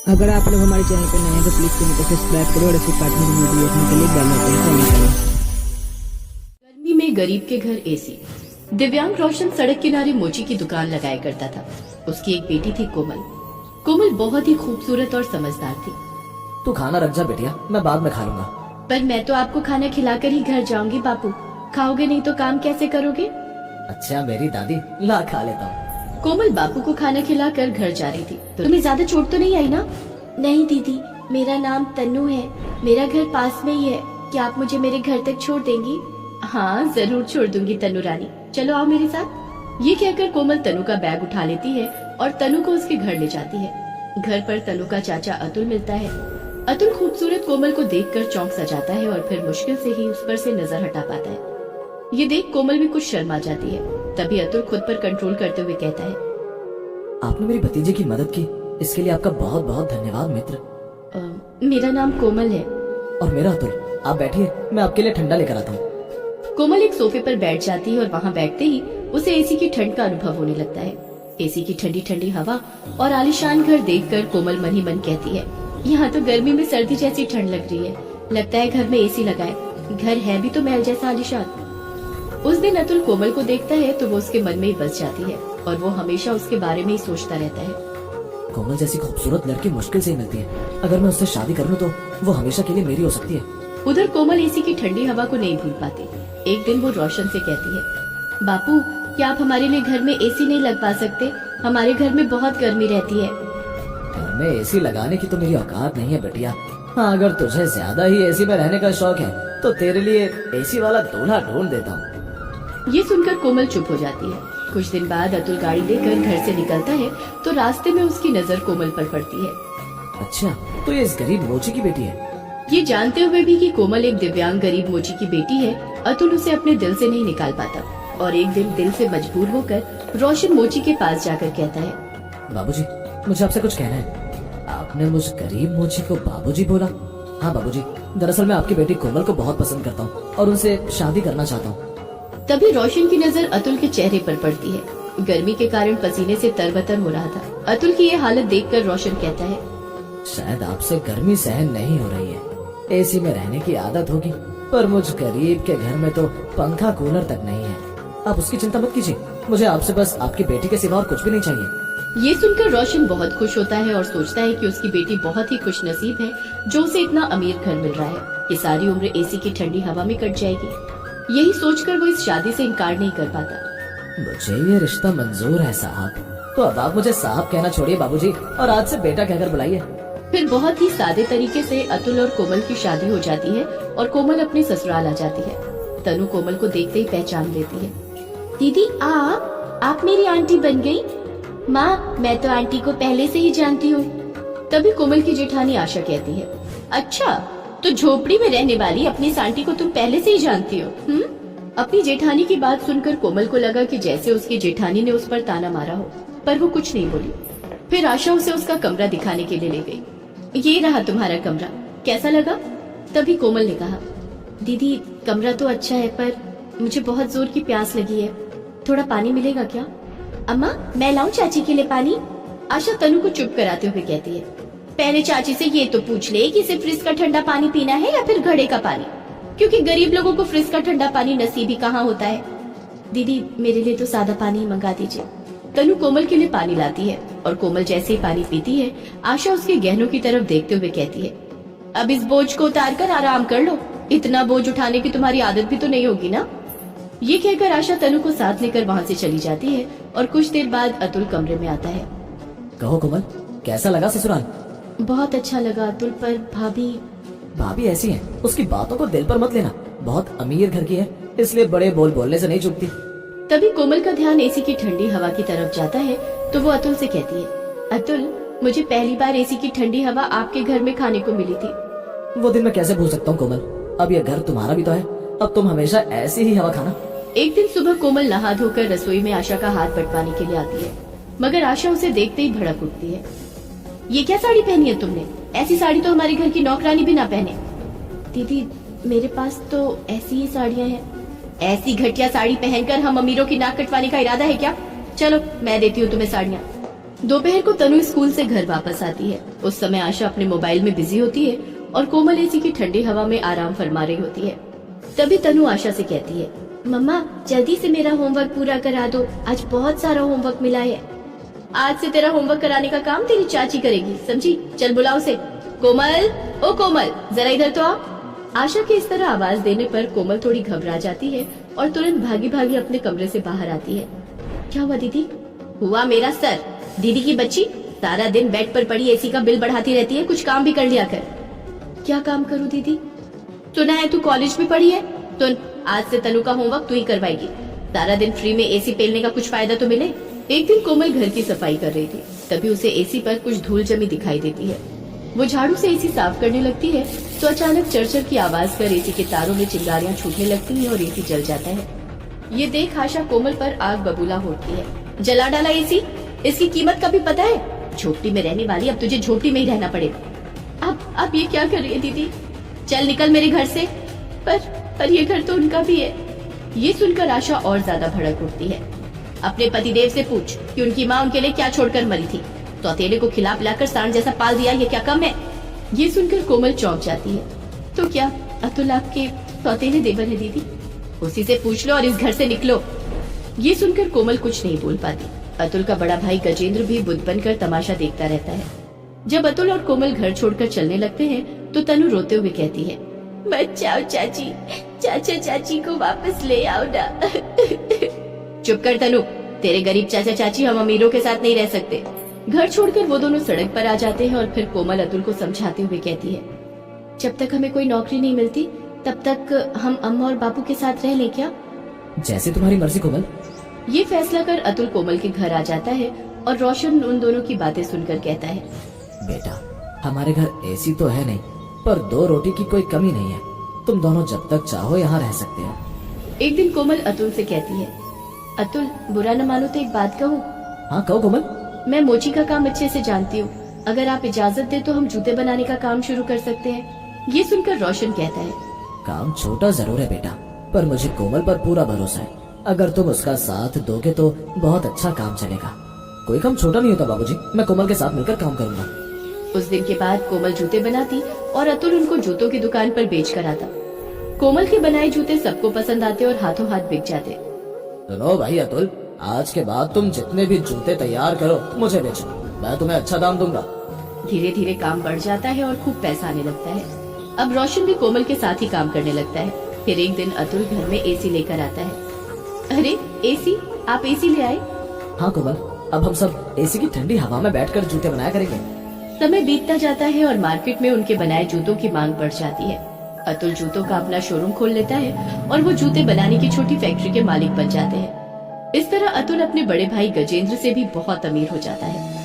अगर आप लोग हमारे चैनल पर नए हैं तो प्लीज चैनल को सब्सक्राइब करो और ऐसे पार्टनर की वीडियो देखने के लिए बेल आइकन को ऑन करें। गर्मी में गरीब के घर एसी। दिव्यांग रोशन सड़क किनारे मोची की दुकान लगाया करता था। उसकी एक बेटी थी कोमल। कोमल बहुत ही खूबसूरत और समझदार थी। तू खाना रख जा बेटिया, मैं बाद में खा लूंगा। पर मैं तो आपको खाना खिलाकर ही घर जाऊंगी बापू। खाओगे नहीं तो काम कैसे करोगे? अच्छा मेरी दादी, ला खा लेता हूँ। कोमल बापू को खाना खिलाकर घर जा रही थी। तो तुम्हें ज्यादा चोट तो नहीं आई ना? नहीं दीदी, मेरा नाम तन्नू है। मेरा घर पास में ही है। क्या आप मुझे मेरे घर तक छोड़ देंगी? हाँ जरूर छोड़ दूंगी तन्नू रानी, चलो आओ मेरे साथ। ये कहकर कोमल तन्नू का बैग उठा लेती है और तन्नू को उसके घर ले जाती है। घर पर तन्नू का चाचा अतुल मिलता है। अतुल खूबसूरत कोमल को देखकर चौंक सा जाता है और फिर मुश्किल से ही उस पर से नजर हटा पाता है। ये देख कोमल भी कुछ शर्मा जाती है। तभी अतुल खुद पर कंट्रोल करते हुए कहता है, आपने मेरी भतीजे की मदद की, इसके लिए आपका बहुत बहुत धन्यवाद मित्र। मेरा नाम कोमल है। और मेरा अतुल। आप बैठिए, मैं आपके लिए ठंडा लेकर आता हूँ। कोमल एक सोफे पर बैठ जाती है और वहाँ बैठते ही उसे एसी की ठंड का अनुभव होने लगता है। एसी की ठंडी ठंडी हवा और आलीशान घर देखकर कोमल मन ही मन कहती है, यहाँ तो गर्मी में सर्दी जैसी ठंड लग रही है। लगता है घर में एसी लगाए। घर है भी तो महल जैसा आलीशान। उस दिन अतुल कोमल को देखता है तो वो उसके मन में ही बस जाती है और वो हमेशा उसके बारे में ही सोचता रहता है। कोमल जैसी खूबसूरत लड़की मुश्किल से ही मिलती है। अगर मैं उससे शादी कर लूं तो वो हमेशा के लिए मेरी हो सकती है। उधर कोमल एसी की ठंडी हवा को नहीं भूल पाती। एक दिन वो रोशन से कहती है, बापू क्या आप हमारे लिए घर में एसी नहीं लगवा सकते? हमारे घर में बहुत गर्मी रहती है। घर में एसी लगाने की तो मेरी औकात नहीं है बेटिया। हाँ अगर तुझे ज्यादा ही एसी में रहने का शौक है तो तेरे लिए एसी वाला दूल्हा ढूंढ देता हूँ। ये सुनकर कोमल चुप हो जाती है। कुछ दिन बाद अतुल गाड़ी लेकर घर से निकलता है तो रास्ते में उसकी नजर कोमल पर पड़ती है। अच्छा तो ये इस गरीब मोची की बेटी है। ये जानते हुए भी कि कोमल एक दिव्यांग गरीब मोची की बेटी है, अतुल उसे अपने दिल से नहीं निकाल पाता और एक दिन दिल से मजबूर होकर रोशन मोची के पास जाकर कहता है, बाबूजी मुझे आपसे कुछ कहना है। आपने मुझ गरीब मोची को बाबूजी बोला? हाँ बाबूजी, दरअसल मैं आपकी बेटी कोमल को बहुत पसंद करता हूँ और उनसे शादी करना चाहता हूँ। तभी रोशन की नजर अतुल के चेहरे पर पड़ती है। गर्मी के कारण पसीने से तरबतर हो रहा था। अतुल की ये हालत देखकर रोशन कहता है, शायद आपसे गर्मी सहन नहीं हो रही है, एसी में रहने की आदत होगी, पर मुझ गरीब के घर में तो पंखा कूलर तक नहीं है। आप उसकी चिंता मत कीजिए, मुझे आपसे बस आपकी बेटी के सिवा और कुछ भी नहीं चाहिए। ये सुनकर रोशन बहुत खुश होता है और सोचता है कि उसकी बेटी बहुत ही खुशनसीब है जो उसे इतना अमीर घर मिल रहा है। ये सारी उम्र एसी की ठंडी हवा में कट जाएगी। यही सोचकर वो इस शादी से इनकार नहीं कर पाता। मुझे ये रिश्ता मंजूर है साहब। तो अब आप मुझे साहब कहना छोड़िए बाबूजी और आज से बेटा कहकर बुलाइए। फिर बहुत ही सादे तरीके से अतुल और कोमल की शादी हो जाती है और कोमल अपने ससुराल आ जाती है। तनु कोमल को देखते ही पहचान लेती है। दीदी आप मेरी आंटी बन गई। माँ मैं तो आंटी को पहले से ही जानती हूँ। तभी कोमल की जेठानी आशा कहती है, अच्छा तो झोपड़ी में रहने वाली अपनी आंटी को तुम पहले से ही जानती हो? अपनी जेठानी की बात सुनकर कोमल को लगा कि जैसे उसकी जेठानी ने उस पर ताना मारा हो, पर वो कुछ नहीं बोली। फिर आशा उसे उसका कमरा दिखाने के लिए ले गई। ये रहा तुम्हारा कमरा, कैसा लगा? तभी कोमल ने कहा, दीदी कमरा तो अच्छा है पर मुझे बहुत जोर की प्यास लगी है, थोड़ा पानी मिलेगा क्या? अम्मा मैं लाऊं चाची के लिए पानी? आशा तनु को चुप कराते हुए कहती है, पहले चाची से ये तो पूछ ले कि सिर्फ फ्रिज का ठंडा पानी पीना है या फिर घड़े का पानी, क्योंकि गरीब लोगों को फ्रिज का ठंडा पानी नसीब ही कहाँ होता है। दीदी मेरे लिए तो सादा पानी ही मंगा दीजिए। तनु कोमल के लिए पानी लाती है और कोमल जैसे ही पानी पीती है आशा उसके गहनों की तरफ देखते हुए कहती है, अब इस बोझ को उतार कर आराम कर लो, इतना बोझ उठाने की तुम्हारी आदत भी तो नहीं होगी ना। ये कहकर आशा तनु को साथ लेकर वहाँ से चली जाती है और कुछ देर बाद अतुल कमरे में आता है। कहो कोमल कैसा लगा ससुराल? बहुत अच्छा लगा अतुल, पर भाभी ऐसी है, उसकी बातों को दिल पर मत लेना। बहुत अमीर घर की है, इसलिए बड़े बोल बोलने से नहीं चूकती। तभी कोमल का ध्यान एसी की ठंडी हवा की तरफ जाता है तो वो अतुल से कहती है, अतुल मुझे पहली बार एसी की ठंडी हवा आपके घर में खाने को मिली थी। वो दिन मैं कैसे भूल सकता हूँ कोमल, अब यह घर तुम्हारा भी तो है, अब तुम हमेशा ऐसी ही हवा खाना। एक दिन सुबह कोमल नहा धोकर रसोई में आशा का हाथ बटवाने के लिए आती है, मगर आशा उसे देखते ही भड़क उठती है। ये क्या साड़ी पहनी है तुमने? ऐसी साड़ी तो हमारे घर की नौकरानी भी ना पहने। दीदी मेरे पास तो ऐसी ही साड़ियाँ हैं। ऐसी घटिया साड़ी पहनकर हम अमीरों की नाक कटवाने का इरादा है क्या? चलो मैं देती हूँ तुम्हें साड़ियाँ। दोपहर को तनु स्कूल से घर वापस आती है। उस समय आशा अपने मोबाइल में बिजी होती है और कोमल एसी की ठंडी हवा में आराम फरमा रही होती है। तभी तनु आशा से कहती है, मम्मा जल्दी से मेरा होमवर्क पूरा करा दो, आज बहुत सारा होमवर्क मिला है। आज से तेरा होमवर्क कराने का काम तेरी चाची करेगी, समझी? चल बुलाओ उसे। कोमल, ओ कोमल, जरा इधर तो आ। आशा के इस तरह आवाज देने पर कोमल थोड़ी घबरा जाती है और तुरंत भागी भागी अपने कमरे से बाहर आती है। क्या हुआ दीदी? हुआ मेरा सर। दीदी की बच्ची सारा दिन बेड पर पड़ी एसी का बिल बढ़ाती रहती है, कुछ काम भी कर लिया कर। क्या काम करूं दीदी? सुना है तू कॉलेज में पढ़ी है, तो आज से तनु का होमवर्क तू ही करवाएगी। सारा दिन फ्री में एसी पेलने का कुछ फायदा तो मिले। एक दिन कोमल घर की सफाई कर रही थी, तभी उसे एसी पर कुछ धूल जमी दिखाई देती है। वो झाड़ू से एसी साफ करने लगती है तो अचानक चरचर की आवाज कर एसी के तारों में चिंगारियां छूटने लगती हैं और एसी जल जाता है। ये देख आशा कोमल पर आग बबूला होती है। जला डाला एसी, इसकी कीमत का भी पता है? झोपड़ी में रहने वाली, अब तुझे झोपड़ी में ही रहना पड़ेगा। अब ये क्या कर रही है दीदी? चल निकल मेरे घर से। पर ये घर तो उनका भी है। ये सुनकर आशा और ज्यादा भड़क उठती है। अपने पतिदेव से पूछ कि उनकी माँ उनके लिए क्या छोड़कर मरी थी। तो तेरे को खिला पिलाकर सांड जैसा पाल दिया, ये क्या कम है? ये सुनकर कोमल चौंक जाती है। तो क्या अतुल आपके सौतेले देवर है दीदी? उसी से पूछ लो और इस घर से निकलो। ये सुनकर कोमल कुछ नहीं बोल पाती। अतुल का बड़ा भाई गजेंद्र भी बुद्ध बनकर तमाशा देखता रहता है। जब अतुल और कोमल घर छोड़कर चलने लगते हैं तो तनु रोते हुए कहती है, मत जाओ चाची, चाचा चाची को वापस ले आओ ना। चुप कर तनु, तेरे गरीब चाचा चाची हम अमीरों के साथ नहीं रह सकते। घर छोड़कर वो दोनों सड़क पर आ जाते हैं और फिर कोमल अतुल को समझाते हुए कहती है, जब तक हमें कोई नौकरी नहीं मिलती तब तक हम अम्मा और बापू के साथ रह लें क्या? जैसे तुम्हारी मर्जी कोमल। ये फैसला कर अतुल कोमल के घर आ जाता है और रोशन उन दोनों की बातें सुनकर कहता है, बेटा हमारे घर एसी तो है नहीं, पर 2 रोटी की कोई कमी नहीं है। तुम दोनों जब तक चाहो यहाँ रह सकते हो। एक दिन कोमल अतुल से कहती है, अतुल बुरा न मानो तो एक बात कहूँ? हाँ कहो कोमल। मैं मोची का काम अच्छे से जानती हूँ, अगर आप इजाजत दे तो हम जूते बनाने का काम शुरू कर सकते हैं। ये सुनकर रोशन कहता है, काम छोटा जरूर है बेटा, पर मुझे कोमल पर पूरा भरोसा है। अगर तुम उसका साथ दोगे तो बहुत अच्छा काम चलेगा। कोई काम छोटा नहीं होता बाबूजी, मैं कोमल के साथ मिलकर काम करूंगा। उस दिन के बाद कोमल जूते बनाती और अतुल उनको जूतों की दुकान पर बेच कर आता। कोमल के बनाए जूते सबको पसंद आते और हाथों हाथ बिक जाते। सुनो भाई अतुल, आज के बाद तुम जितने भी जूते तैयार करो मुझे बेचो, मैं तुम्हें अच्छा दाम दूंगा। धीरे धीरे काम बढ़ जाता है और खूब पैसा आने लगता है। अब रोशन भी कोमल के साथ ही काम करने लगता है। फिर एक दिन अतुल घर में एसी लेकर आता है। अरे एसी, आप एसी ले आए? हाँ कोमल, अब हम सब एसी की ठंडी हवा में बैठकर जूते बनाया करेंगे। समय बीतता जाता है और मार्केट में उनके बनाए जूतों की मांग बढ़ जाती है। अतुल जूतों का अपना शोरूम खोल लेता है और वो जूते बनाने की छोटी फैक्ट्री के मालिक बन जाते हैं। इस तरह अतुल अपने बड़े भाई गजेंद्र से भी बहुत अमीर हो जाता है।